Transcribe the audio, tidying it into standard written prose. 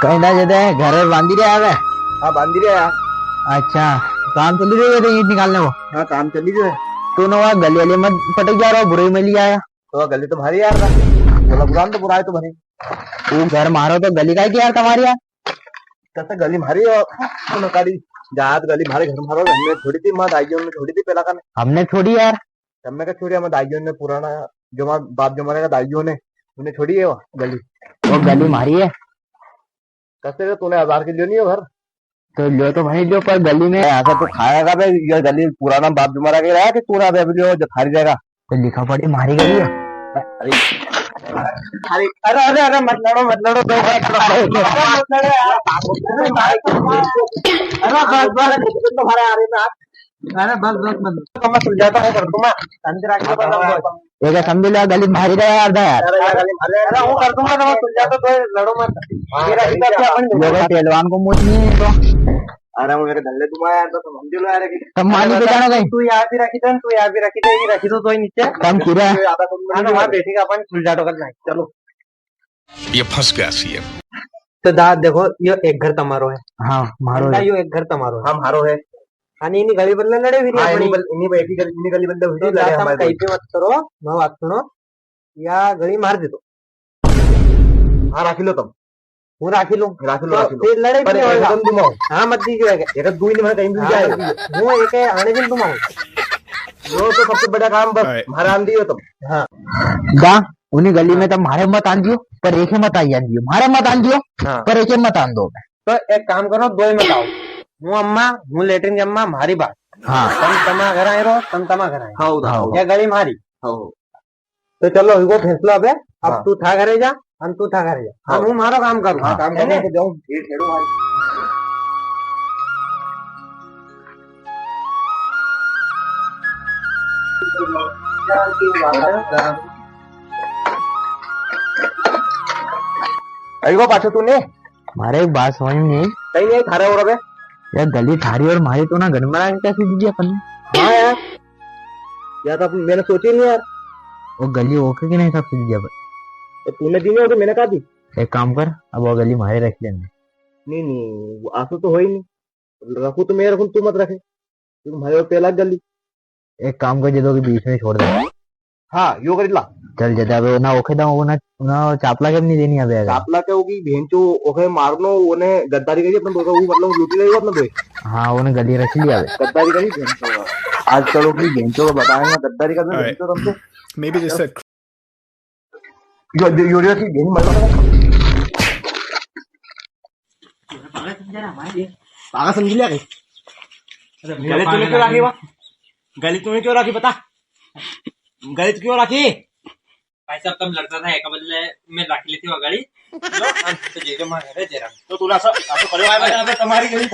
कहीं ना जाते हैं घर बांधी रहे है। हाँ बांधी रहे यार। अच्छा काम चली रही है ईट निकालने को। हाँ काम चली जो है। तू ना वहाँ गली वाली मत पटक जा रहा हो बुरे में लिया आया। तो गली तो भारी यार था। बोला बुरा तो बुरा है तो भरी। तू घर मारो तो गली का ही यार तुम्हारी यार। कैसे गली भारी और नकारी जात गली भारे घर मारो हमने छोड़ी थी माँ दाइयों ने छोड़ी थी पहला का हमने छोड़ी यार। हमने का छोड़ी हमारे दाइयों ने पुराना जो हमारे बाप जमाने का दाइयों ने उन्हें छोड़ी है वो गली। वो गली मारी है कैसे तूने 1000 की लियो नहीं हो घर। तो लो तो भाई लो पर गली में ऐसा तो खाएगा भाई ये गली पुराना बाप जमाना के रहा कि पूरा लियो जो खारी जाएगा। तो लिखा पड़ी मारी गई है। अरे अरे अरे मत लड़ो मत लड़ो तो मत लड़ो यार। अरे बस तुम्हारे आ रही ना। अरे बस बस बस मैं सुलझाता हूँ कर दूंगा शांति रख के बता। ये समझ लो गली मारी गया यार यार। अरे वो कर दूंगा तो मैं सुलझाता तो लड़ो मत। मेरा हिसाब से अपन लोग पहलवान को मुझ नहीं है तो। अरे वो मेरे धल्ले तुम्हारे यार तो समझ लो यार कि तब मानी पे जाना कहीं तू यहाँ भी रखी था तू यहाँ भी रखी थी रखी तो ही नीचे कम किरा वहाँ बैठेगा अपन सुलझाटो कर जाए चलो। ये फंस गया सीएम। तो दाद देखो ये एक घर तमारो है। हाँ मारो ये एक घर तमारो है। हम हारो है आणि इन्हीं गली बदले लड़े फिर इन्हीं गली बदले हुई लड़े हमारे कहीं पे मत करो मैं बात सुनो या गली मार दे तो। हाँ राखी लो तुम वो राखी लो फिर लड़े भी नहीं होगा। तुम हाँ मत दीजिए एक दो ही नहीं कहीं भी जाएगा वो एक है आने दिन तुम आओ वो तो सबसे बड़ा काम बस मारा आन दियो तुम। हाँ गा उन्हीं गली में तब मारे मत आन दियो पर एक मत आई आन दियो मारे मत आन दियो पर एक मत आन दो। तो एक काम करो दो ही मत आओ હું અમ્મા હું લેટરિન જમ્મા મારી બાત हाँ તમ તમા ઘર આયરો તમ તમા ઘર આય हाँ ये गली मारी तो चलो इको फैसला अब अब तू था घरे जा हम तू था घरे जा हम मारो काम करूं काम करने को जाऊं ये छेड़ो भाई। अरे पाछो तूने मारे एक बात समझ में नहीं कहीं नहीं थारे और अबे यार गली थारी और मारी तो ना गनमरा कैसे दीजिए अपन ने। हाँ यार तो मैंने सोची नहीं यार वो गली ओके कि नहीं सब दीजिए अपन। तो तूने दी नहीं हो तो मैंने कहा दी। एक काम कर अब वो गली मारे रख लेने। नहीं आंसू तो हो ही नहीं रखू तो मैं रखू तू मत रखे तुम्हारे पहला गली। एक काम कर जदों के बीच में छोड़ दे। हाँ यो कर ला चल जदा अब ना ओखे दा वो ना चापला के नहीं देनी अबे चापला के होगी भेंचो ओखे मारनो ओने गद्दारी करी अपन दोगा वो मतलब लूटी लेगा अपना दोई। हाँ उन्हें गली रख लिया अबे गद्दारी करी भेंचो आज चलो की भेंचो को बताएंगे गद्दारी करना भेंचो तुमसे। Maybe they said यो यो की भेंच मत पागल समझ लिया कहीं। गली तूने क्यों राखी गली तूने क्यों राखी बता गली क्यों राखी। भाई साहब कम लगता था एक बदले में राखी ली थी वो गाड़ी तो जेरे मार है जेरा तो तू असं असं करे तुम्हारी गली